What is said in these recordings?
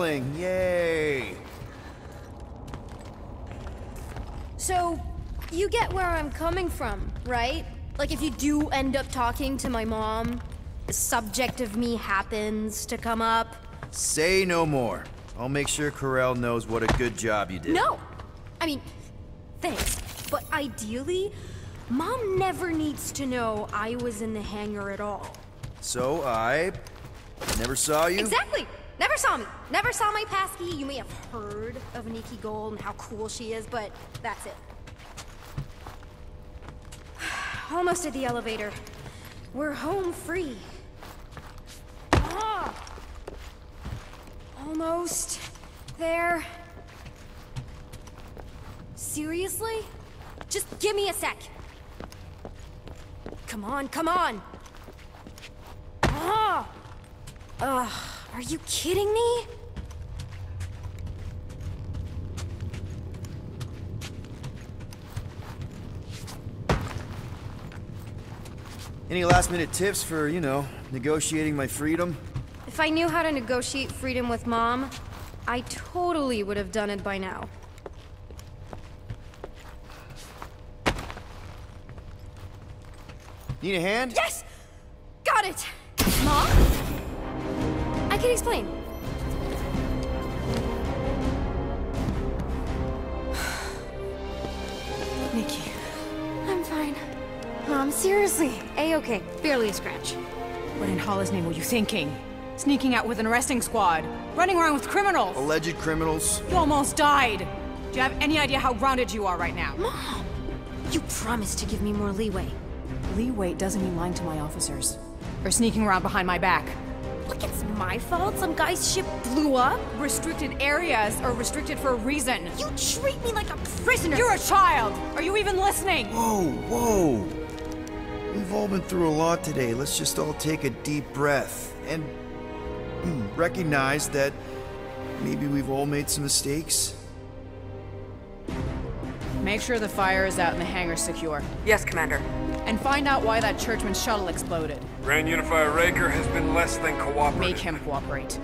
smiling. Yay! So, you get where I'm coming from, right? Like if you do end up talking to my mom, the subject of me happens to come up. Say no more. I'll make sure Corell knows what a good job you did. No! I mean, thanks. But ideally, Mom never needs to know I was in the hangar at all. So I never saw you? Exactly! Never saw me. Never saw my passkey. You may have heard of Nikki Gold and how cool she is, but that's it. Almost at the elevator. We're home free. Ah! Almost there. Seriously? Just give me a sec. Come on, come on. Ah! Are you kidding me? Any last-minute tips for, negotiating my freedom? If I knew how to negotiate freedom with Mom, I totally would have done it by now. Need a hand? Yes! Got it! Mom? I can explain. Nikki. I'm fine. Mom, seriously. A-okay. Barely a scratch. What in Hollis' name were you thinking? Sneaking out with an arresting squad? Running around with criminals? Alleged criminals? You almost died! Do you have any idea how grounded you are right now? Mom! You promised to give me more leeway. Leeway doesn't mean lying to my officers. Or sneaking around behind my back. Look, it's my fault some guy's ship blew up. Restricted areas are restricted for a reason. You treat me like a prisoner! You're a child! Are you even listening? Whoa, whoa! We've all been through a lot today. Let's just all take a deep breath and recognize that maybe we've all made some mistakes. Make sure the fire is out and the hangar's secure. Yes, Commander. And find out why that churchman's shuttle exploded. Grand Unifier Raker has been less than cooperative. Make him cooperate.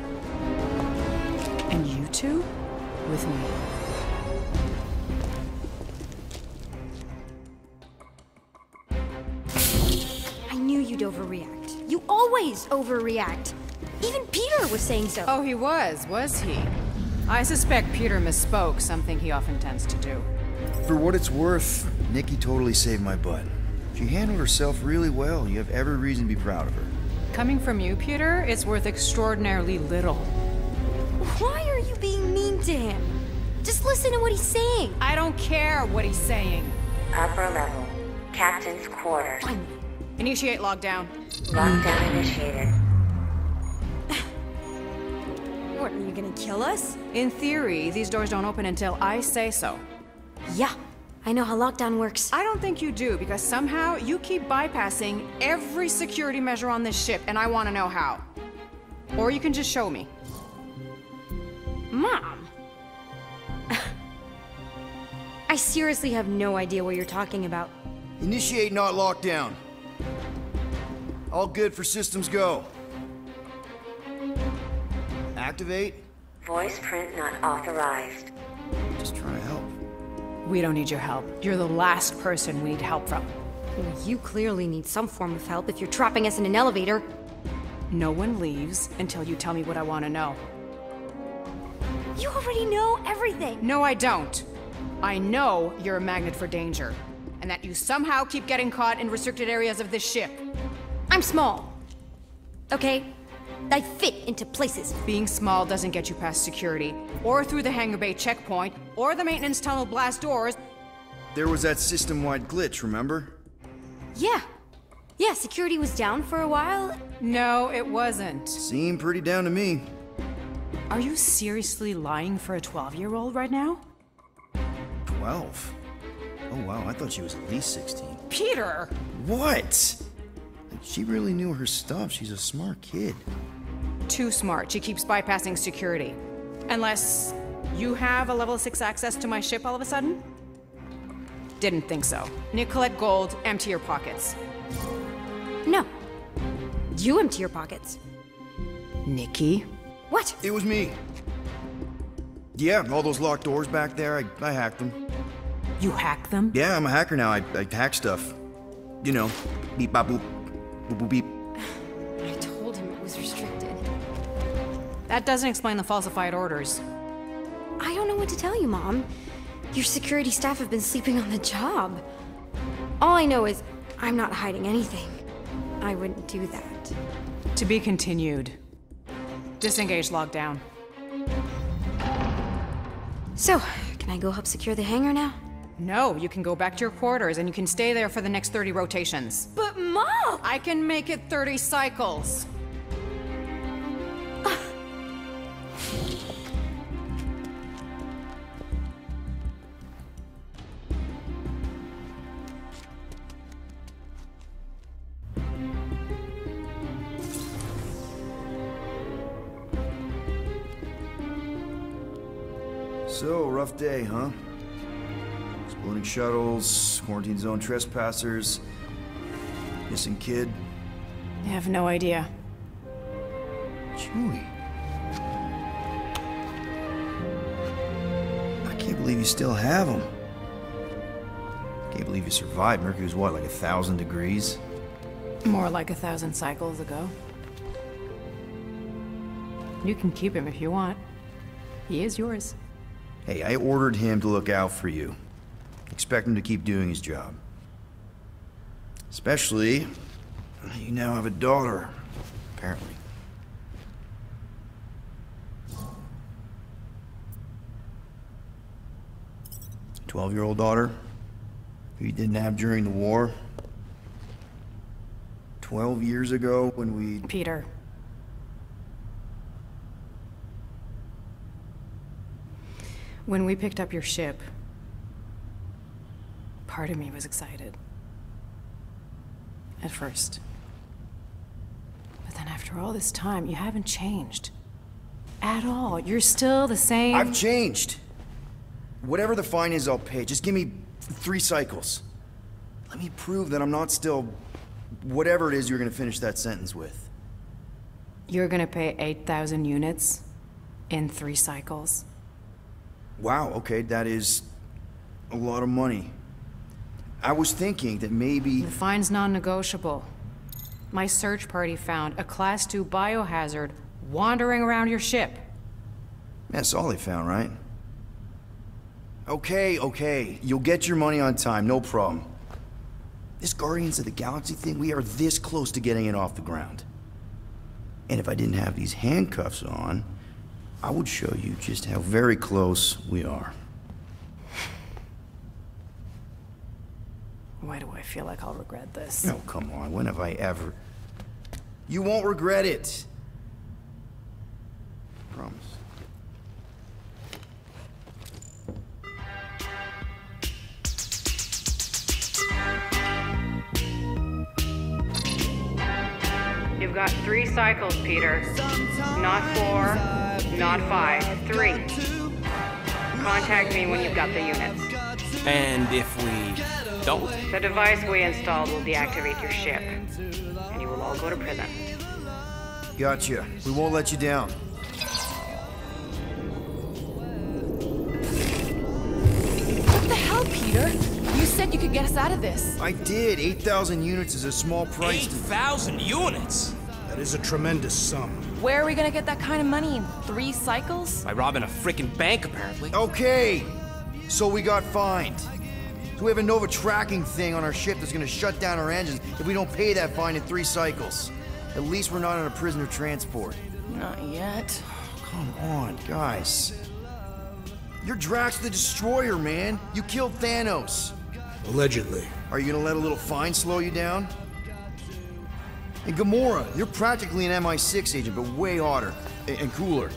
And you two? With me. I knew you'd overreact. You always overreact. Even Peter was saying so. Oh, he was he? I suspect Peter misspoke, something he often tends to do. For what it's worth, Nikki totally saved my butt. She handled herself really well. You have every reason to be proud of her. Coming from you, Peter, it's worth extraordinarily little. Why are you being mean to him? Just listen to what he's saying. I don't care what he's saying. Upper level. Captain's quarters. Fine. Initiate lockdown. Lockdown initiated. What, are you gonna kill us? In theory, these doors don't open until I say so. Yeah, I know how lockdown works. I don't think you do, because somehow you keep bypassing every security measure on this ship, and I want to know how. Or you can just show me. Mom! I seriously have no idea what you're talking about. Initiate not lockdown. All good for systems go. Activate. Voice print not authorized. Just trying to help. We don't need your help. You're the last person we need help from. Well, you clearly need some form of help if you're trapping us in an elevator. No one leaves until you tell me what I want to know. You already know everything. No, I don't. I know you're a magnet for danger, and that you somehow keep getting caught in restricted areas of this ship. I'm small. Okay? I fit into places. Being small doesn't get you past security, or through the hangar bay checkpoint, or the maintenance tunnel blast doors. There was that system-wide glitch, remember? Yeah. Yeah, security was down for a while. No, it wasn't. Seemed pretty down to me. Are you seriously lying for a 12-year-old right now? 12? Oh wow, I thought she was at least 16. Peter! What? She really knew her stuff. She's a smart kid. Too smart. She keeps bypassing security. Unless you have a level 6 access to my ship all of a sudden? Didn't think so. Nicolette Gold, empty your pockets. No. You empty your pockets. Nikki? What? It was me. Yeah, all those locked doors back there, I hacked them. You hack them? Yeah, I'm a hacker now. I hack stuff. You know, beep, bop, boop, boop, boop, beep. I told him it was restricted. That doesn't explain the falsified orders. I don't know what to tell you, Mom. Your security staff have been sleeping on the job. All I know is I'm not hiding anything. I wouldn't do that. To be continued. Disengage lockdown. So, can I go help secure the hangar now? No, you can go back to your quarters and you can stay there for the next 30 rotations. But Mom! I can make it 30 cycles. So, rough day, huh? Exploding shuttles, quarantine zone trespassers, missing kid. I have no idea. Chewie. I can't believe you still have him. Can't believe you survived. Mercury was what, like 1,000 degrees? More like 1,000 cycles ago. You can keep him if you want. He is yours. Hey, I ordered him to look out for you. Expect him to keep doing his job. Especially, you now have a daughter, apparently. A 12-year-old daughter who you didn't have during the war. 12 years ago when we... Peter. When we picked up your ship, part of me was excited. At first. But then after all this time, you haven't changed. At all. You're still the same... I've changed. Whatever the fine is, I'll pay. Just give me 3 cycles. Let me prove that I'm not still... whatever it is you're gonna finish that sentence with. You're gonna pay 8,000 units in 3 cycles. Wow, okay, that is a lot of money. I was thinking that maybe... The fine's non-negotiable. My search party found a Class 2 biohazard wandering around your ship. That's all they found, right? Okay, you'll get your money on time, no problem. This Guardians of the Galaxy thing, we are this close to getting it off the ground. And if I didn't have these handcuffs on, I would show you just how very close we are. Why do I feel like I'll regret this? Oh, come on, when have I ever... You won't regret it. Promise. You've got 3 cycles, Peter. Not 4, not 5, 3. Contact me when you've got the units. And if we don't? The device we installed will deactivate your ship, and you will all go to prison. Gotcha. We won't let you down. What the hell, Peter? You said you could get us out of this. I did. 8,000 units is a small price. 8,000 units? That is a tremendous sum. Where are we gonna get that kind of money in 3 cycles? By robbing a freaking bank, apparently. Okay, so we got fined. So we have a Nova tracking thing on our ship that's gonna shut down our engines if we don't pay that fine in 3 cycles. At least we're not on a prisoner transport. Not yet. Come on, guys. You're Drax the Destroyer, man. You killed Thanos. Allegedly. Are you gonna let a little fine slow you down? And Gamora, you're practically an MI6 agent, but way hotter and cooler.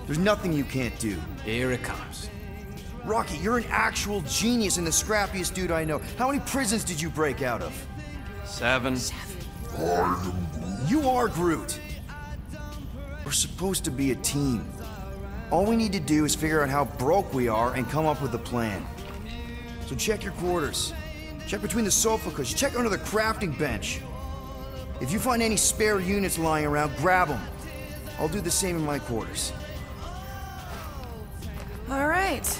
There's nothing you can't do. Here it comes. Rocky, you're an actual genius and the scrappiest dude I know. How many prisons did you break out of? 7. You are Groot. We're supposed to be a team. All we need to do is figure out how broke we are and come up with a plan. So check your quarters. Check between the sofa cushions. Check under the crafting bench. If you find any spare units lying around, grab them. I'll do the same in my quarters. right.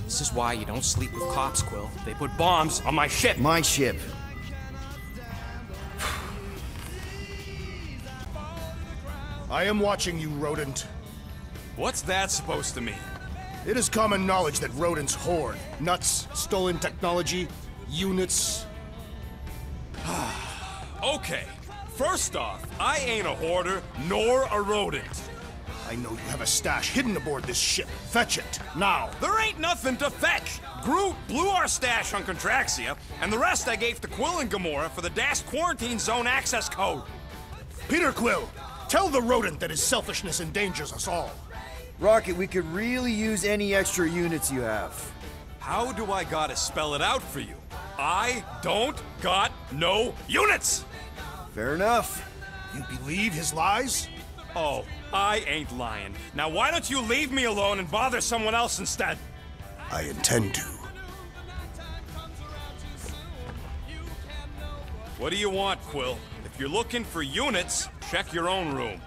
This is why you don't sleep with cops, Quill. They put bombs on my ship. My ship. I am watching you, rodent. What's that supposed to mean? It is common knowledge that rodents hoard nuts, stolen technology, units. Okay, first off, I ain't a hoarder nor a rodent. I know you have a stash hidden aboard this ship. Fetch it, now. There ain't nothing to fetch. Groot blew our stash on Contraxia, and the rest I gave to Quill and Gamora for the DAS quarantine zone access code. Peter Quill, tell the rodent that his selfishness endangers us all. Rocket, we could really use any extra units you have. How do I gotta spell it out for you? I don't got no units! Fair enough. You believe his lies? Oh, I ain't lying. Now why don't you leave me alone and bother someone else instead? I intend to. What do you want, Quill? If you're looking for units, check your own room.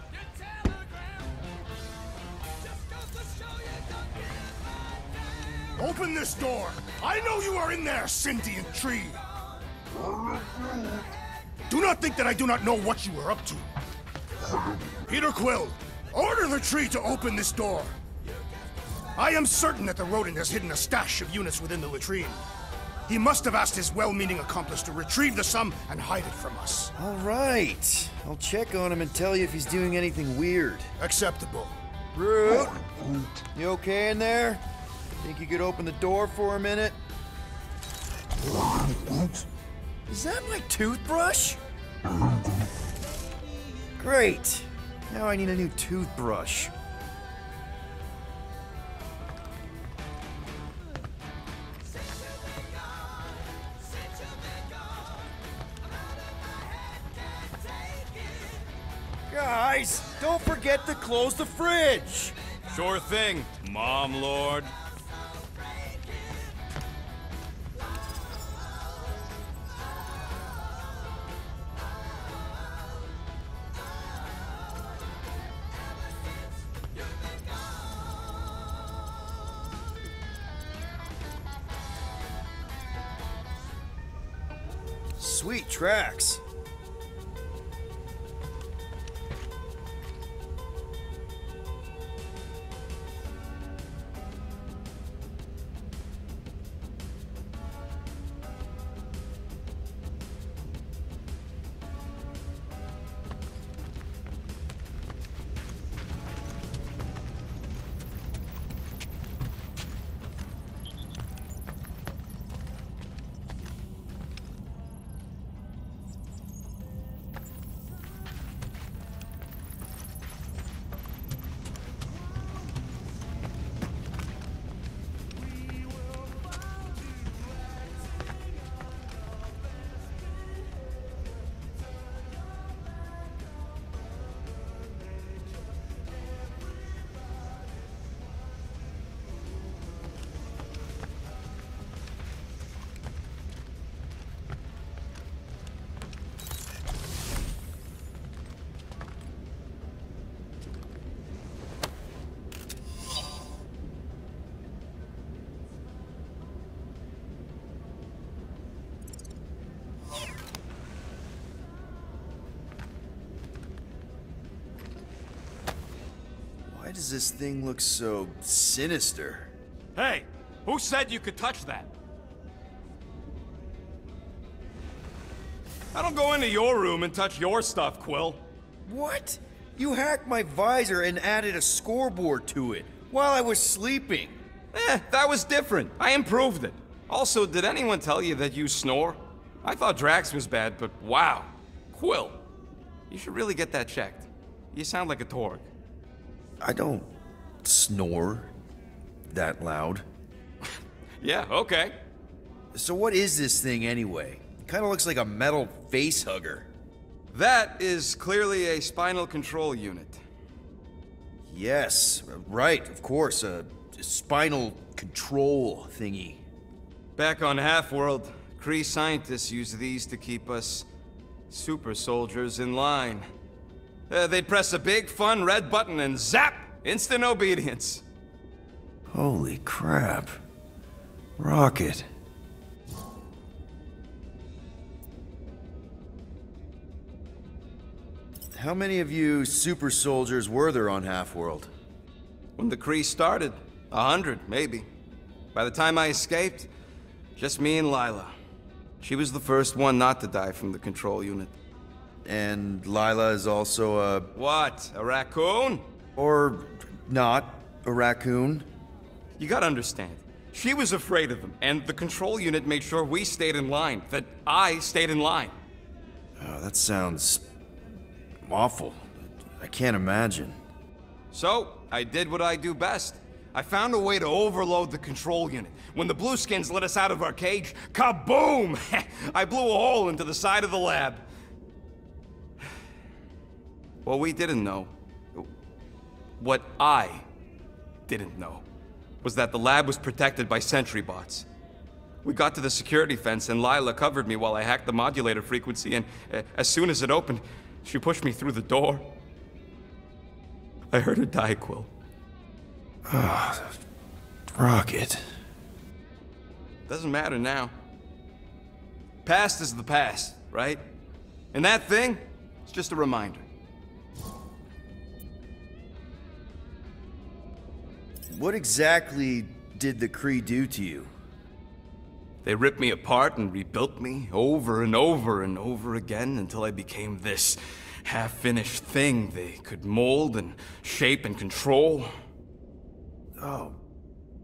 Open this door! I know you are in there, sentient tree! Do not think that I do not know what you are up to. Peter Quill, order the tree to open this door. I am certain that the rodent has hidden a stash of units within the latrine. He must have asked his well-meaning accomplice to retrieve the sum and hide it from us. All right. I'll check on him and tell you if he's doing anything weird. Acceptable. Groot, you okay in there? Think you could open the door for a minute? Is that my toothbrush? Great. Now I need a new toothbrush. Guys, don't forget to close the fridge. Sure thing, Mom Lord. Sweet tracks. Why does this thing look so sinister? Hey, who said you could touch that? I don't go into your room and touch your stuff, Quill. What? You hacked my visor and added a scoreboard to it while I was sleeping. That was different. I improved it. Also, did anyone tell you that you snore? I thought Drax was bad, but wow. Quill, you should really get that checked. You sound like a Torg. I don't snore that loud. Yeah, okay. So what is this thing anyway? Kind of looks like a metal face hugger. That is clearly a spinal control unit. Yes, right, of course, a spinal control thingy. Back on Half-World, Kree scientists use these to keep us super soldiers in line. They'd press a big, fun red button and zap! Instant obedience. Holy crap. Rocket. How many of you super soldiers were there on Half-World? When the Kree started, 100, maybe. By the time I escaped, just me and Lila. She was the first one not to die from the control unit. And Lila is also a... What? A raccoon? Or not a raccoon? You gotta understand. She was afraid of them, and the control unit made sure we stayed in line. That I stayed in line. Oh, that sounds... awful. I can't imagine. So, I did what I do best. I found a way to overload the control unit. When the Blueskins let us out of our cage, kaboom! I blew a hole into the side of the lab. What we didn't know, what I didn't know, was that the lab was protected by sentry bots. We got to the security fence and Lila covered me while I hacked the modulator frequency, and as soon as it opened, she pushed me through the door. I heard her die, Quill. Ah, Rocket. Doesn't matter now. Past is the past, right? And that thing, it's just a reminder. What exactly did the Kree do to you? They ripped me apart and rebuilt me over and over and over again until I became this half-finished thing they could mold and shape and control. Oh,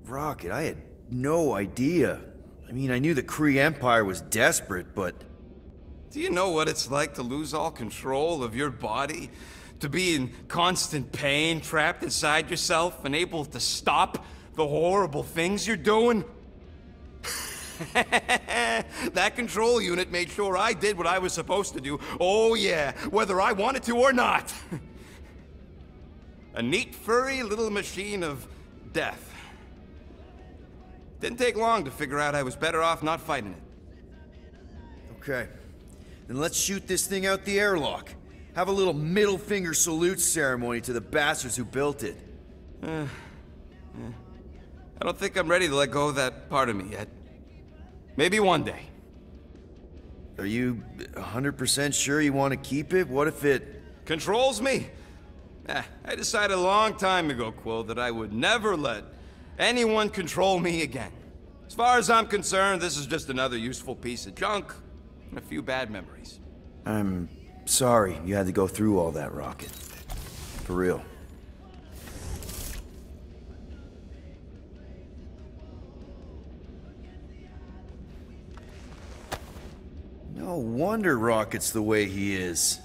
Rocket, I had no idea. I mean, I knew the Kree Empire was desperate, but... Do you know what it's like to lose all control of your body? To be in constant pain, trapped inside yourself, unable to stop the horrible things you're doing? That control unit made sure I did what I was supposed to do. Oh yeah, whether I wanted to or not. A neat, furry little machine of death. Didn't take long to figure out I was better off not fighting it. Okay. Then let's shoot this thing out the airlock. Have a little middle finger salute ceremony to the bastards who built it. I don't think I'm ready to let go of that part of me yet. Maybe one day. Are you 100% sure you want to keep it? What if it... Controls me? I decided a long time ago, Quill, that I would never let anyone control me again. As far as I'm concerned, this is just another useful piece of junk and a few bad memories. I'm sorry you had to go through all that, Rocket. For real. No wonder Rocket's the way he is.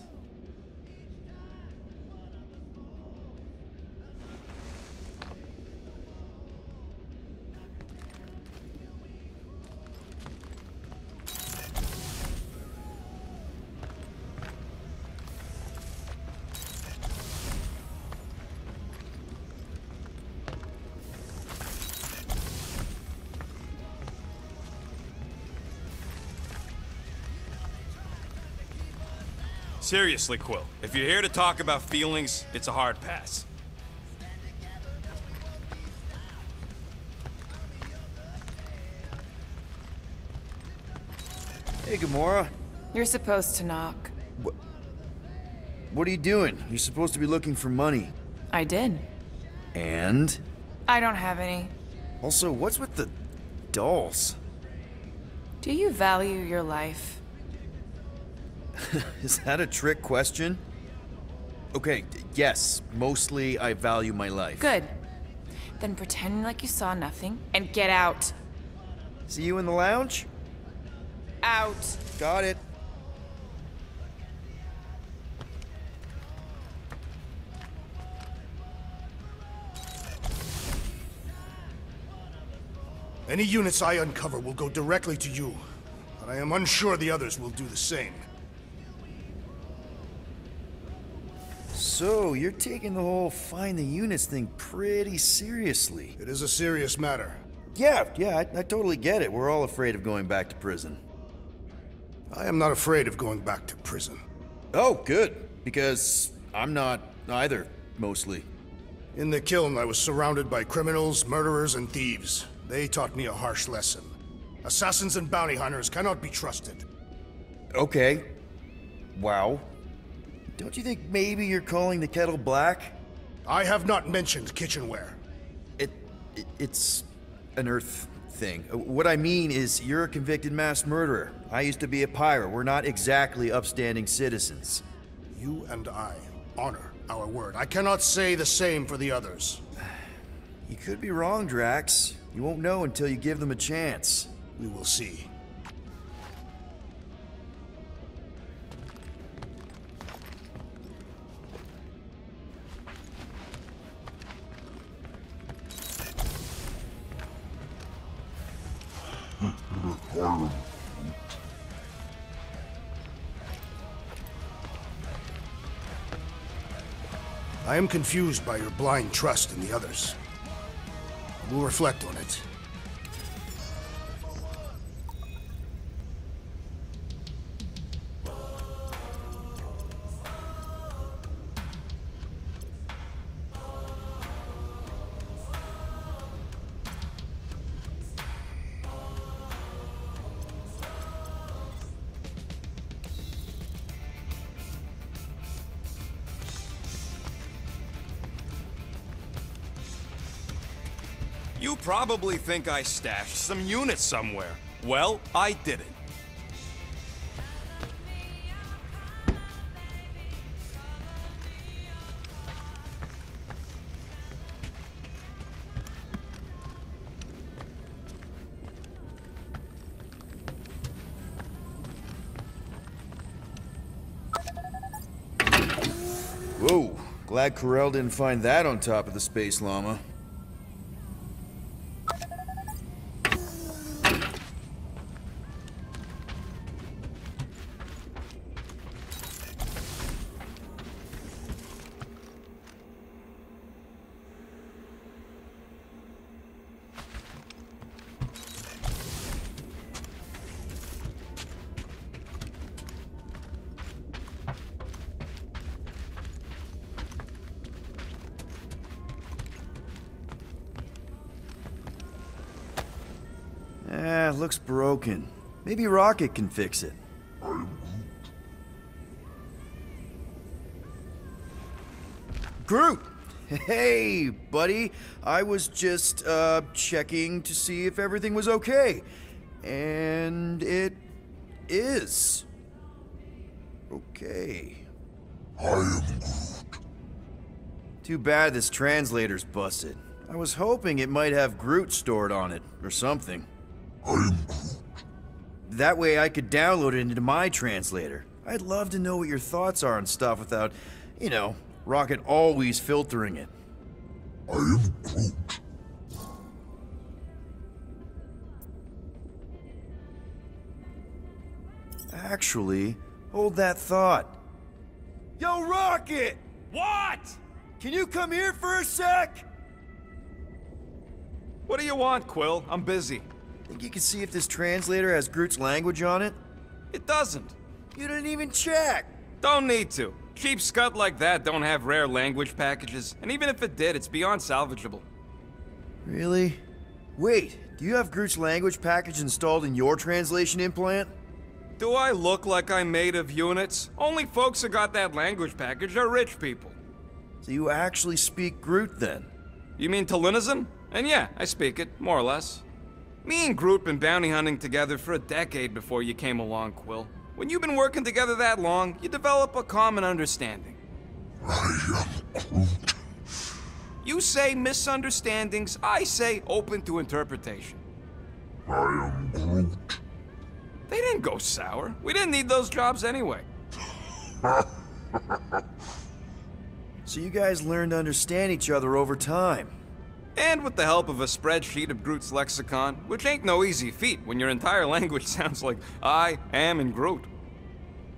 Seriously, Quill, if you're here to talk about feelings, it's a hard pass. Hey, Gamora. You're supposed to knock. What are you doing? You're supposed to be looking for money. I did. And? I don't have any. Also, what's with the dolls? Do you value your life? Is that a trick question? Okay, yes, mostly I value my life. Good. Then pretend like you saw nothing and get out. See you in the lounge? Out. Got it. Any units I uncover will go directly to you, but I am unsure the others will do the same. So, you're taking the whole find the units thing pretty seriously. It is a serious matter. Yeah, I totally get it. We're all afraid of going back to prison. I am not afraid of going back to prison. Oh, good. Because I'm not either, mostly. In the kiln, I was surrounded by criminals, murderers, and thieves. They taught me a harsh lesson. Assassins and bounty hunters cannot be trusted. Okay. Wow. Don't you think maybe you're calling the kettle black? I have not mentioned kitchenware. It's an Earth thing. What I mean is, you're a convicted mass murderer. I used to be a pirate. We're not exactly upstanding citizens. You and I honor our word. I cannot say the same for the others. You could be wrong, Drax. You won't know until you give them a chance. We will see. I am confused by your blind trust in the others. We'll reflect on it. You probably think I stashed some units somewhere. Well, I didn't. Whoa, glad Corel didn't find that on top of the Space Llama. Looks broken. Maybe Rocket can fix it. Groot! Hey, buddy. I was just, checking to see if everything was okay. And it is. Okay. I am Groot. Too bad this translator's busted. I was hoping it might have Groot stored on it, or something. I am Groot. That way I could download it into my translator. I'd love to know what your thoughts are on stuff without, you know, Rocket always filtering it. I am Groot. Actually, hold that thought. Yo, Rocket! What? Can you come here for a sec? What do you want, Quill? I'm busy. Think you can see if this translator has Groot's language on it? It doesn't. You didn't even check! Don't need to. Cheap scud like that don't have rare language packages, and even if it did, it's beyond salvageable. Really? Wait, do you have Groot's language package installed in your translation implant? Do I look like I'm made of units? Only folks who got that language package are rich people. So you actually speak Groot then? You mean Talinisan? And yeah, I speak it, more or less. Me and Groot been bounty hunting together for a decade before you came along, Quill. When you've been working together that long, you develop a common understanding. I am Groot. You say misunderstandings, I say open to interpretation. I am Groot. They didn't go sour. We didn't need those jobs anyway. So you guys learned to understand each other over time. And with the help of a spreadsheet of Groot's lexicon, which ain't no easy feat when your entire language sounds like I am in Groot.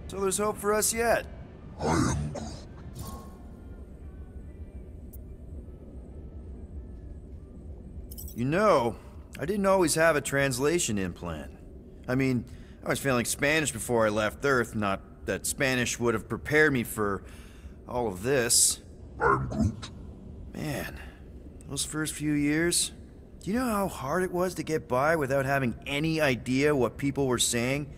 So there's hope for us yet. I am Groot. You know, I didn't always have a translation implant. I mean, I was feeling Spanish before I left Earth, not that Spanish would have prepared me for all of this. I am Groot. Man, those first few years, do you know how hard it was to get by without having any idea what people were saying?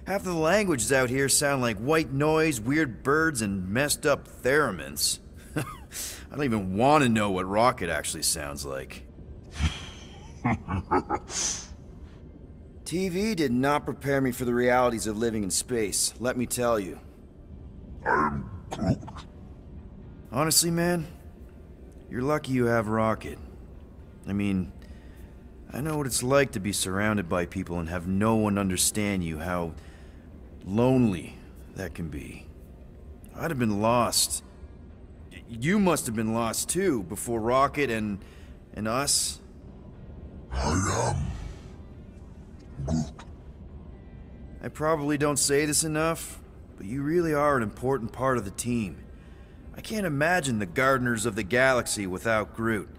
Half of the languages out here sound like white noise, weird birds, and messed up theremins. I don't even want to know what Rocket actually sounds like. TV did not prepare me for the realities of living in space, let me tell you. I'm Groot. Honestly, man, you're lucky you have Rocket. I mean, I know what it's like to be surrounded by people and have no one understand you, how lonely that can be. I'd have been lost. You must have been lost too, before Rocket and us. I am Groot. I probably don't say this enough, but you really are an important part of the team. I can't imagine the Gardeners of the Galaxy without Groot.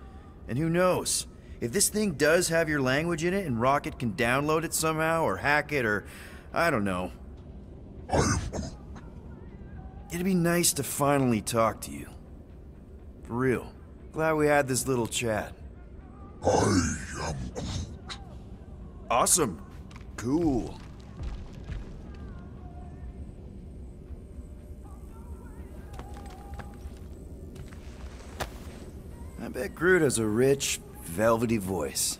And who knows? If this thing does have your language in it and Rocket can download it somehow or hack it or... I don't know. I am Groot. It'd be nice to finally talk to you. For real. Glad we had this little chat. I am Groot. Awesome. Cool. I bet Groot has a rich, velvety voice.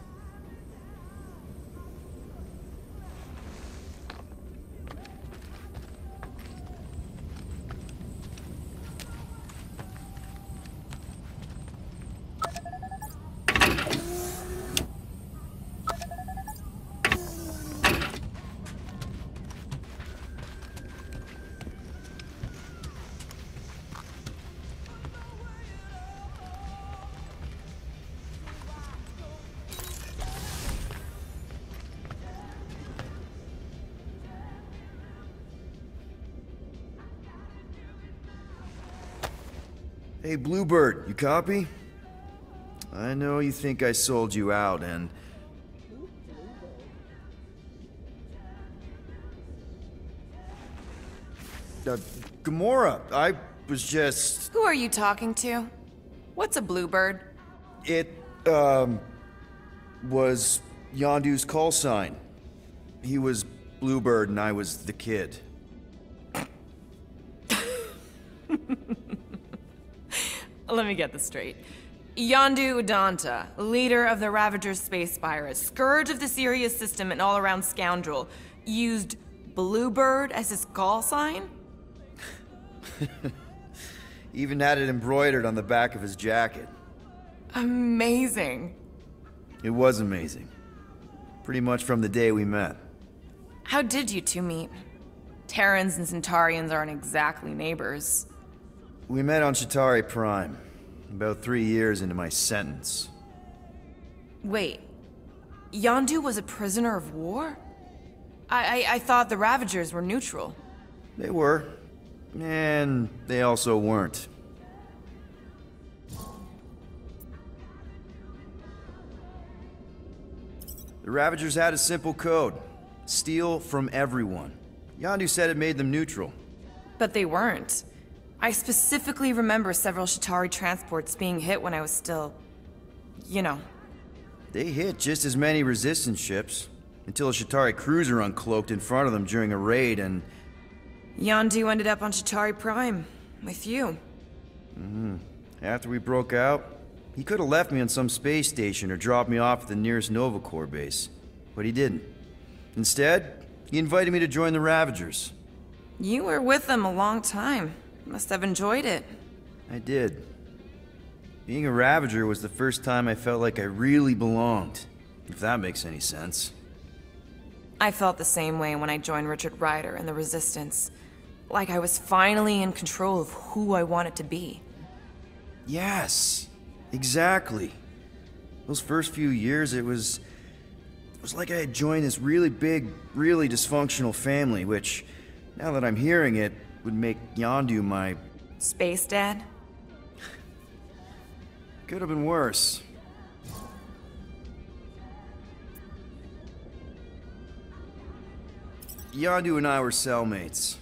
Hey, Bluebird, you copy? I know you think I sold you out, and... Gamora, I was just... Who are you talking to? What's a bluebird? It, was Yondu's call sign. He was Bluebird and I was the kid. Let me get this straight. Yondu Udanta, leader of the Ravagers space virus, scourge of the Sirius system and all-around scoundrel, used Bluebird as his call sign? Even had it embroidered on the back of his jacket. Amazing. It was amazing. Pretty much from the day we met. How did you two meet? Terrans and Centaurians aren't exactly neighbors. We met on Chitauri Prime, about 3 years into my sentence. Wait, Yondu was a prisoner of war? I thought the Ravagers were neutral. They were, and they also weren't. The Ravagers had a simple code. Steal from everyone. Yondu said it made them neutral. But they weren't. I specifically remember several Chitauri transports being hit when I was still... you know. They hit just as many resistance ships, until a Chitauri cruiser uncloaked in front of them during a raid and... Yondu ended up on Chitauri Prime, with you. After we broke out, he could have left me on some space station or dropped me off at the nearest Nova Corps base. But he didn't. Instead, he invited me to join the Ravagers. You were with them a long time. Must have enjoyed it. I did. Being a Ravager was the first time I felt like I really belonged, if that makes any sense. I felt the same way when I joined Richard Rider and the Resistance. Like I was finally in control of who I wanted to be. Yes, exactly. Those first few years, it was like I had joined this really big, really dysfunctional family, which, now that I'm hearing it, would make Yondu my... Space Dad? Could have been worse. Yondu and I were cellmates.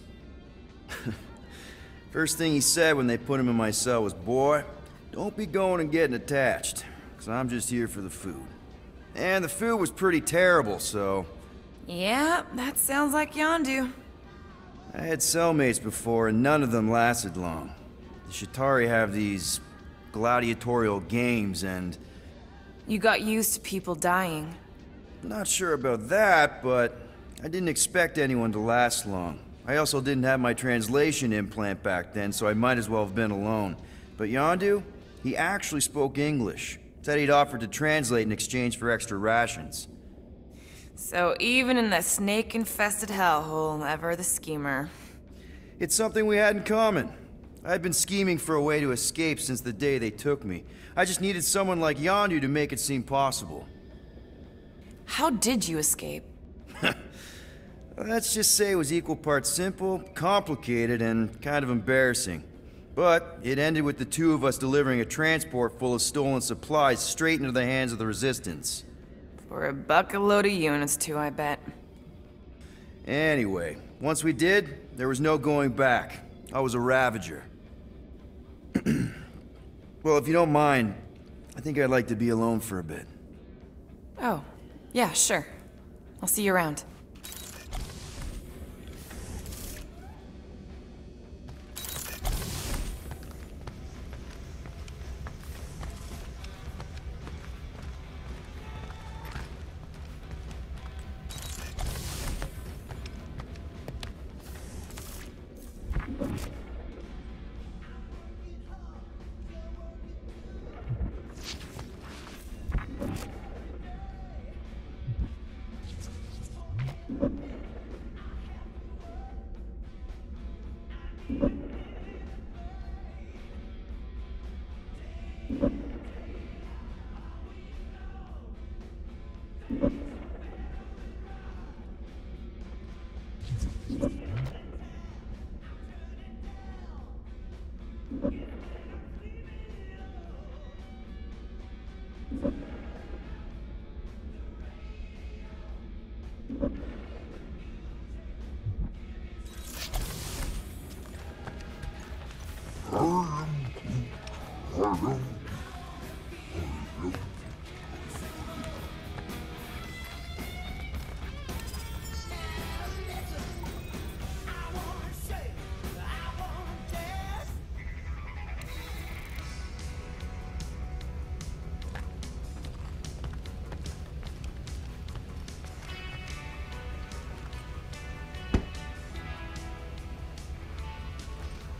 First thing he said when they put him in my cell was, "Boy, Don't be going and getting attached, because I'm just here for the food. And the food was pretty terrible, so... Yeah, that sounds like Yondu. I had cellmates before, and none of them lasted long. The Shatari have these gladiatorial games, and... You got used to people dying. Not sure about that, but I didn't expect anyone to last long. I also didn't have my translation implant back then, so I might as well have been alone. But Yondu, he actually spoke English. Said he'd offered to translate in exchange for extra rations. So even in the snake-infested hellhole, ever the schemer. It's something we had in common. I'd been scheming for a way to escape since the day they took me. I just needed someone like Yondu to make it seem possible. How did you escape? Let's just say it was equal parts simple, complicated, and kind of embarrassing. But it ended with the two of us delivering a transport full of stolen supplies straight into the hands of the Resistance. For a load of units too, I bet. Anyway, once we did, there was no going back. I was a Ravager. Well, if you don't mind, I think I'd like to be alone for a bit. Oh, yeah, sure. I'll see you around.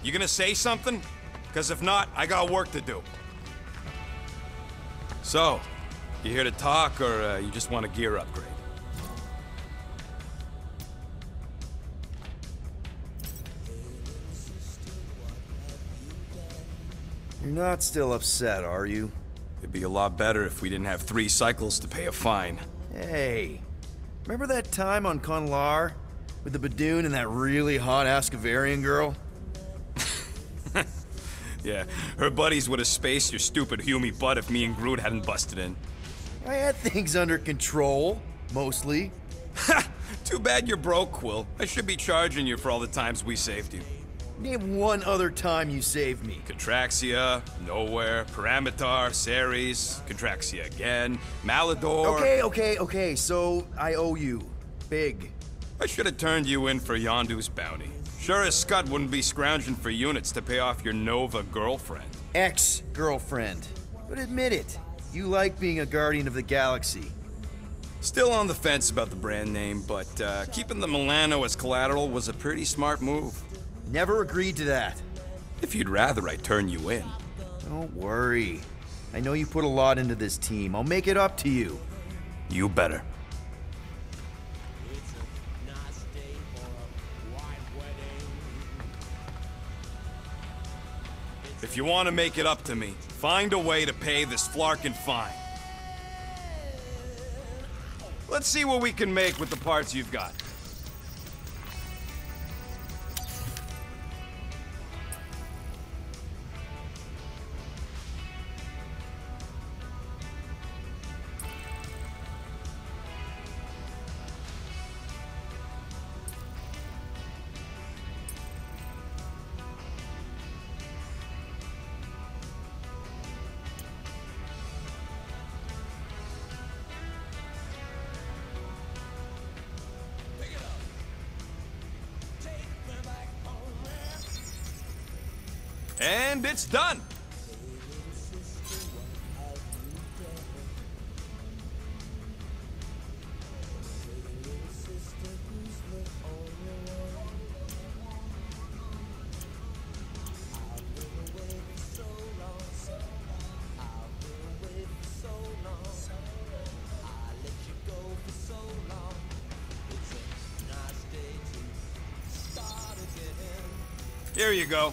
You gonna say something? Because if not, I got work to do. So, you here to talk, or you just want a gear upgrade? You're not still upset, are you? It'd be a lot better if we didn't have 3 cycles to pay a fine. Hey, remember that time on Conlar? With the Badoon and that really hot Ascavarian girl? Yeah, her buddies would have spaced your stupid Hume butt if me and Groot hadn't busted in. I had things under control, mostly. Ha! Too bad you're broke, Quill. I should be charging you for all the times we saved you. Name one other time you saved me. Contraxia, Nowhere, Paramitar, Ceres, Contraxia again, Malador... Okay, so I owe you. Big. I should have turned you in for Yondu's bounty. Sure as Scud wouldn't be scrounging for units to pay off your Nova girlfriend. Ex-girlfriend. But admit it, you like being a Guardian of the Galaxy. Still on the fence about the brand name, but keeping the Milano as collateral was a pretty smart move. Never agreed to that. If you'd rather, I'd turn you in. Don't worry. I know you put a lot into this team. I'll make it up to you. You better. If you want to make it up to me, find a way to pay this Flarkin fine. Let's see what we can make with the parts you've got. And it's done. Here you go.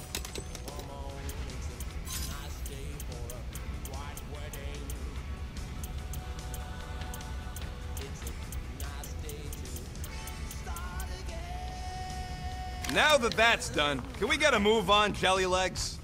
Now that that's done, can we get a move on, Jelly Legs?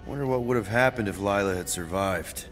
Wonder what would have happened if Lila had survived.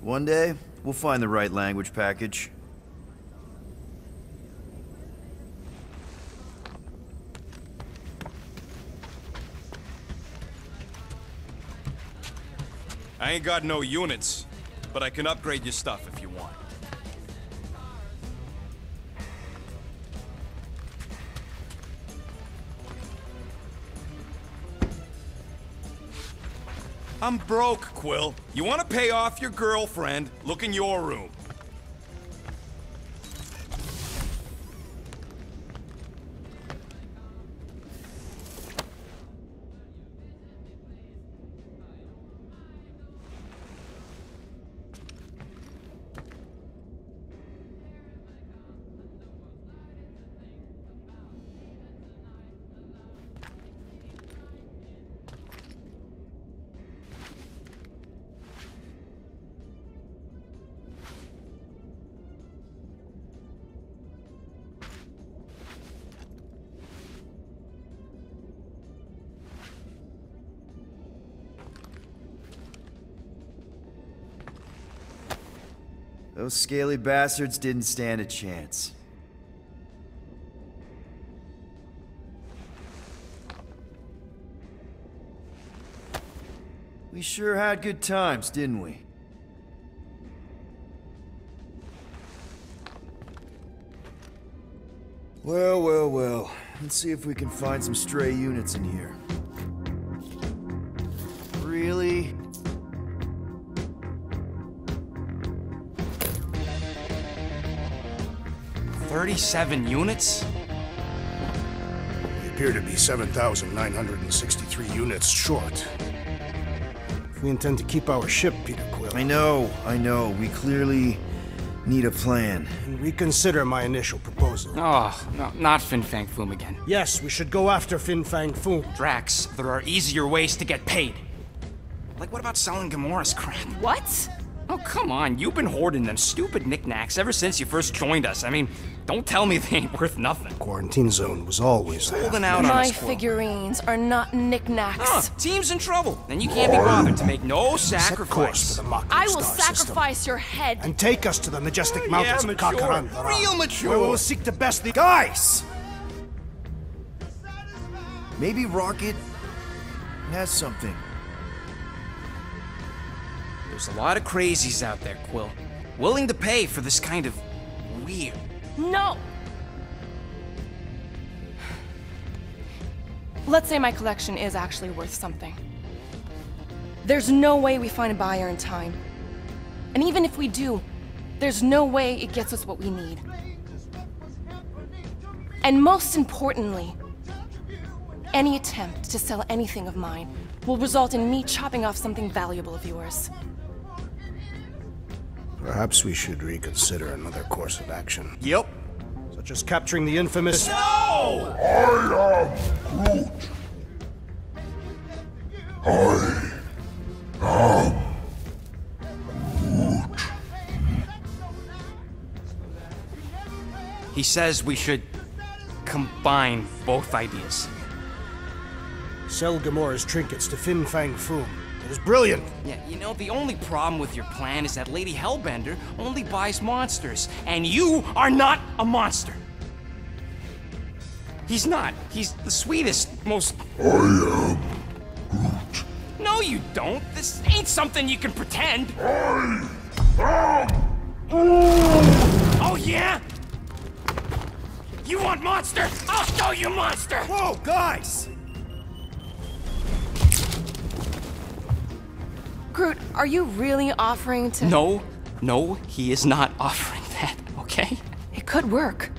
One day, we'll find the right language package. I ain't got no units, but I can upgrade your stuff if you want. I'm broke, Quill. You want to pay off your girlfriend? Look in your room. Those scaly bastards didn't stand a chance. We sure had good times, didn't we? Well, well, well. Let's see if we can find some stray units in here. Really? "37 units? We appear to be 7,963 units short. If we intend to keep our ship, Peter Quill... I know. We clearly need a plan. And reconsider my initial proposal. Oh, no, not Fin Fang Foom again. Yes, we should go after Fin Fang Foom. Drax, there are easier ways to get paid. Like, what about selling Gamora's crap? What? Oh, come on, you've been hoarding them stupid knickknacks ever since you first joined us. I mean, don't tell me they ain't worth nothing. Quarantine zone was always there. Holding out on My us, Quill. figurines are not knickknacks. Team's in trouble, and you can't be bothered to make no Set course sacrifice. for the Mockery I will Star sacrifice system. your head. And take us to the majestic mountains of mature. Kakaran. Real mature. Where we will seek to best the... Guys! Maybe Rocket has something. There's a lot of crazies out there, Quill. Willing to pay for this kind of weird. No! Let's say my collection is actually worth something. There's no way we find a buyer in time. And even if we do, there's no way it gets us what we need. And most importantly, any attempt to sell anything of mine will result in me chopping off something valuable of yours. Perhaps we should reconsider another course of action. Yep. Such as capturing the infamous... No! I am Groot. He says we should combine both ideas. Sell Gamora's trinkets to Fin Fang Foom. It is brilliant. Yeah, you know, the only problem with your plan is that Lady Hellbender only buys monsters, and you are not a monster. He's not. He's the sweetest, most... I am Groot. No, you don't. This ain't something you can pretend. I am Oh, yeah? You want monster? I'll show you monster! Whoa, guys! Groot, are you really offering to... No, he is not offering that, okay? It could work.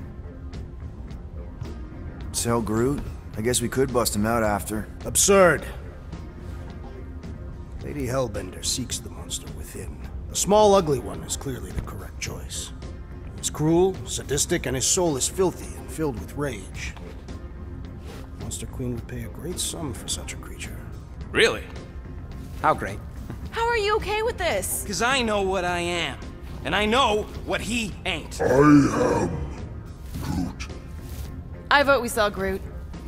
Sell Groot? I guess we could bust him out after. Absurd. Lady Hellbender seeks the monster within. The small, ugly one is clearly the correct choice. He's cruel, sadistic, and his soul is filthy and filled with rage. Monster Queen would pay a great sum for such a creature. Really? How great? How are you okay with this? Because I know what I am. And I know what he ain't. I am Groot. I vote we sell Groot.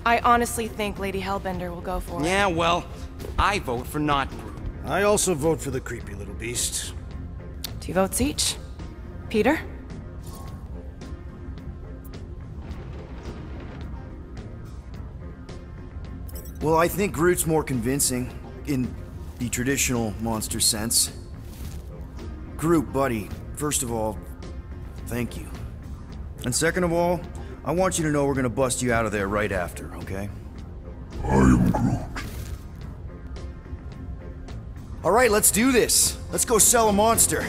I honestly think Lady Hellbender will go for it. Yeah, well, I vote for not Groot. I also vote for the creepy little beast. 2 votes each. Peter? Well, I think Groot's more convincing, in the traditional monster sense. Groot, buddy, first of all, thank you. And second of all, I want you to know we're gonna bust you out of there right after, okay? I am Groot. All right, let's do this. Let's go sell a monster.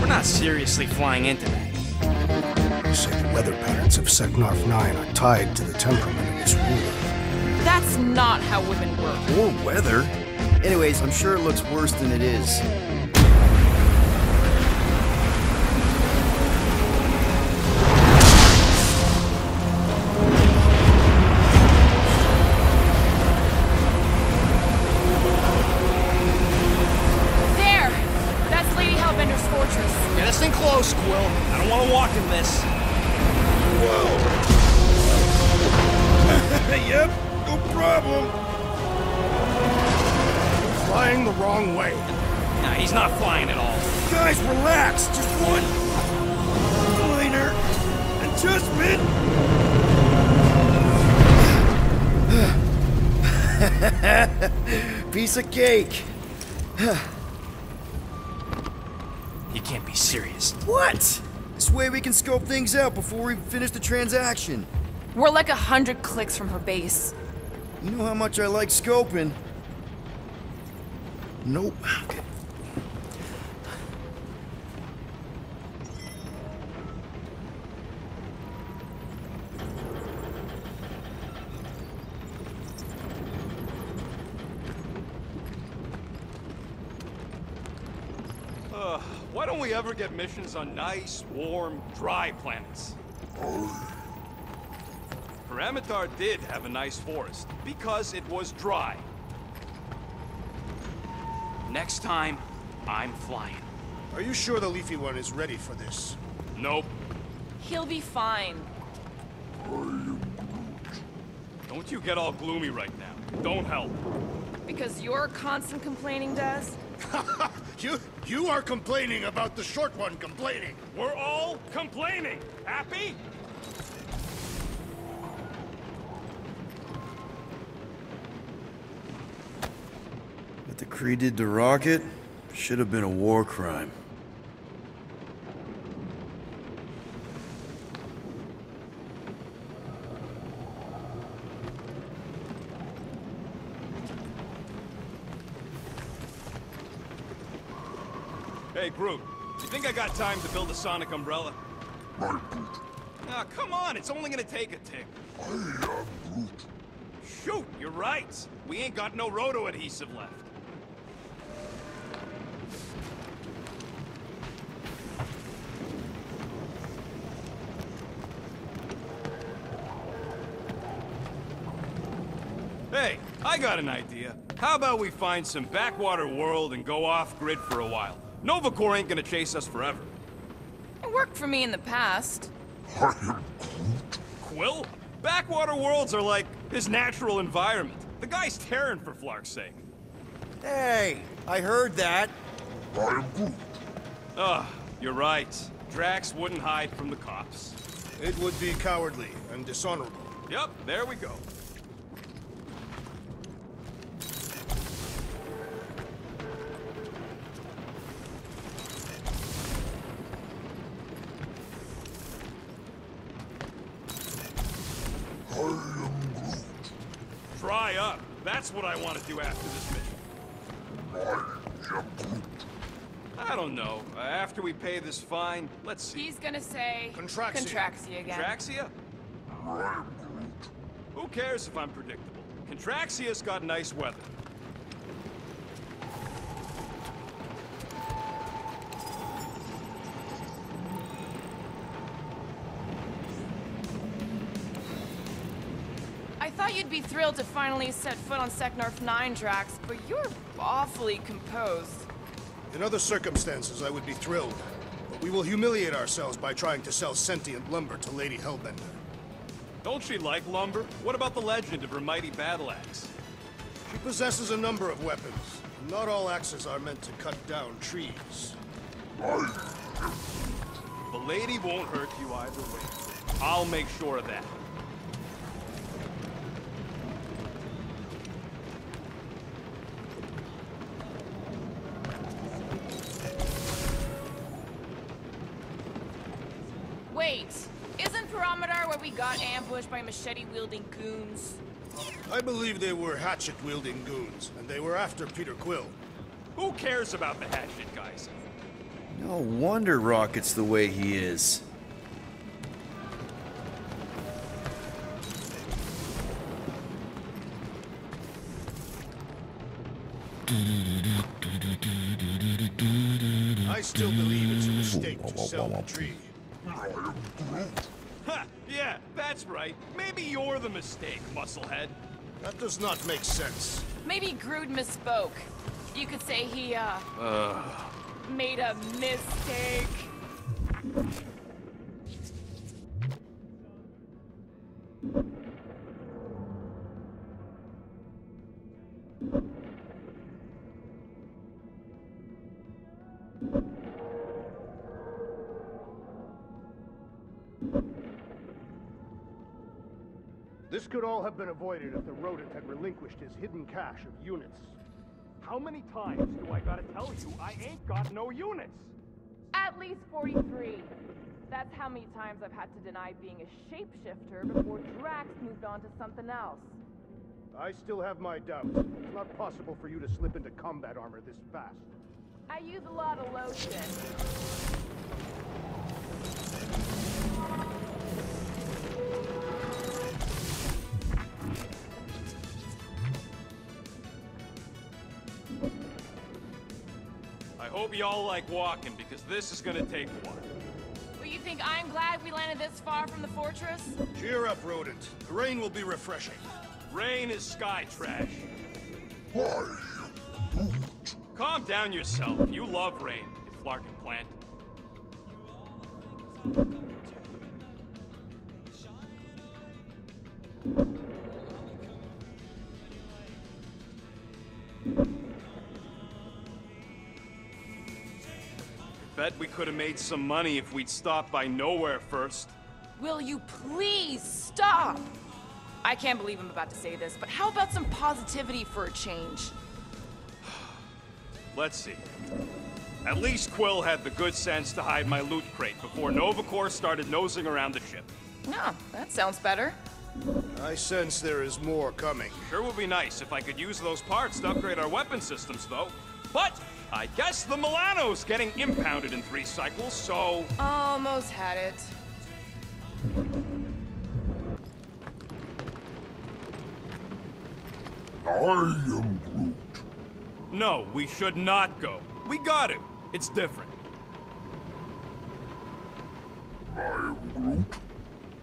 We're not seriously flying into that. They say the weather patterns of Seknarf 9 are tied to the temperament of its ruler. That's not how women work. Or weather. Anyways, I'm sure it looks worse than it is. There! That's Lady Hellbender's fortress. Get us in close, Quill. I don't want to walk in this. Yep, no problem. Flying the wrong way. Nah, he's not flying at all. Guys, relax. Just one minor adjustment. Piece of cake. You can't be serious. What? This way we can scope things out before we finish the transaction. We're like 100 clicks from her base. You know how much I like scoping. Nope. Okay. Why don't we ever get missions on nice, warm, dry planets? Paramitar did have a nice forest, because it was dry. Next time, I'm flying. Are you sure the Leafy One is ready for this? Nope. He'll be fine. Don't you get all gloomy right now. Don't help. Because your constant complaining does? You are complaining about the short one complaining. We're all complaining. Happy? What the Kree did to Rocket should have been a war crime. Hey, Groot. You think I got time to build a sonic umbrella? My Groot. Ah, come on, it's only gonna take a tick. I am Groot. Shoot, you're right. We ain't got no roto adhesive left. Hey, I got an idea. How about we find some backwater world and go off-grid for a while? Nova Corps ain't gonna chase us forever. It worked for me in the past. I am Groot. Quill? Backwater worlds are like his natural environment. The guy's tearing for Flark's sake. Hey, I heard that. I am Groot. Ugh, you're right. Drax wouldn't hide from the cops. It would be cowardly and dishonorable. Yep, there we go. I am Groot. Dry up. That's what I want to do after this mission. I am Groot. I don't know. After we pay this fine, let's see. He's gonna say... Contraxia. Contraxia again. Contraxia? I am Groot. Who cares if I'm predictable? Contraxia's got nice weather. I thought you'd be thrilled to finally set foot on Seknarf 9, Drax, but you're awfully composed. In other circumstances, I would be thrilled. But we will humiliate ourselves by trying to sell sentient lumber to Lady Hellbender. Don't she like lumber? What about the legend of her mighty battle axe? She possesses a number of weapons. And not all axes are meant to cut down trees. The lady won't hurt you either way. I'll make sure of that. Wait, isn't Pyramidar where we got ambushed by machete-wielding goons? I believe they were hatchet-wielding goons, and they were after Peter Quill. Who cares about the hatchet guys? No wonder Rocket's the way he is. I still believe it's a mistake to sell the tree. I am Groot. Ha! Yeah, that's right. Maybe you're the mistake, musclehead. That does not make sense. Maybe Groot misspoke. You could say he, made a mistake. This could all have been avoided if the rodent had relinquished his hidden cache of units. How many times do I gotta tell you I ain't got no units? At least 43. That's how many times I've had to deny being a shapeshifter before Drax moved on to something else. I still have my doubts. It's not possible for you to slip into combat armor this fast. I use a lot of lotion. I hope y'all like walking, because this is gonna take a while. Well, you think I'm glad we landed this far from the fortress? Cheer up, rodent. The rain will be refreshing. Rain is sky trash. I am Groot. Calm down yourself. You love rain, you flarkin' plant. Bet we could have made some money if we'd stopped by Nowhere first. Will you please stop? I can't believe I'm about to say this, but how about some positivity for a change? Let's see. At least Quill had the good sense to hide my loot crate before Nova Corps started nosing around the ship. No, that sounds better. I sense there is more coming. Sure would be nice if I could use those parts to upgrade our weapon systems, though. But I guess the Milano's getting impounded in 3 cycles, so... Almost had it. I am Groot. No, we should not go. We got to. It's different. I am Groot.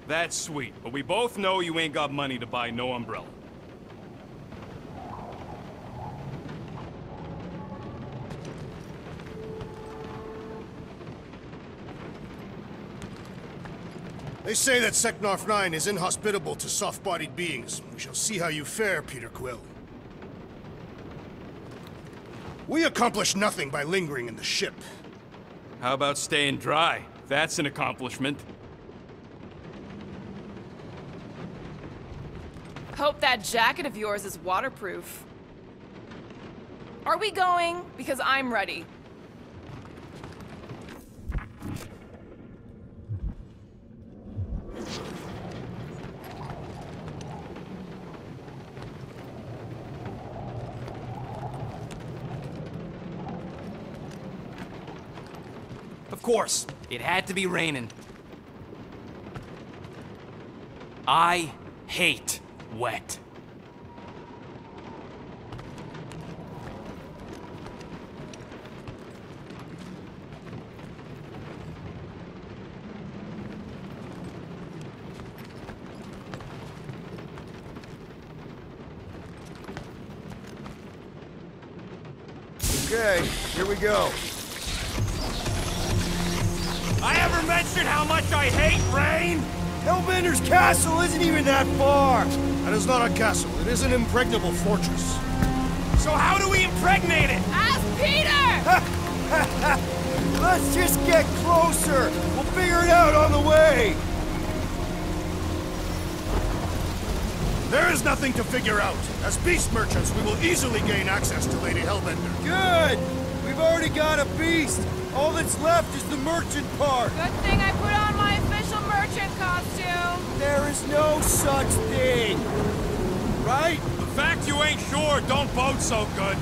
That's sweet, but we both know you ain't got money to buy no umbrella. They say that Seknarf 9 is inhospitable to soft-bodied beings. We shall see how you fare, Peter Quill. We accomplish nothing by lingering in the ship. How about staying dry? That's an accomplishment. Hope that jacket of yours is waterproof. Are we going? Because I'm ready. Of course, it had to be raining. I hate wet. Okay, here we go. I ever mention how much I hate rain? Hellbender's castle isn't even that far! That is not a castle. It is an impregnable fortress. So how do we impregnate it? Ask Peter! Let's just get closer! We'll figure it out on the way! There is nothing to figure out. As beast merchants, we will easily gain access to Lady Hellbender. Good! We've already got a beast! All that's left is the merchant part! Good thing I put on my official merchant costume. There is no such thing! Right? The fact you ain't sure don't bode so good.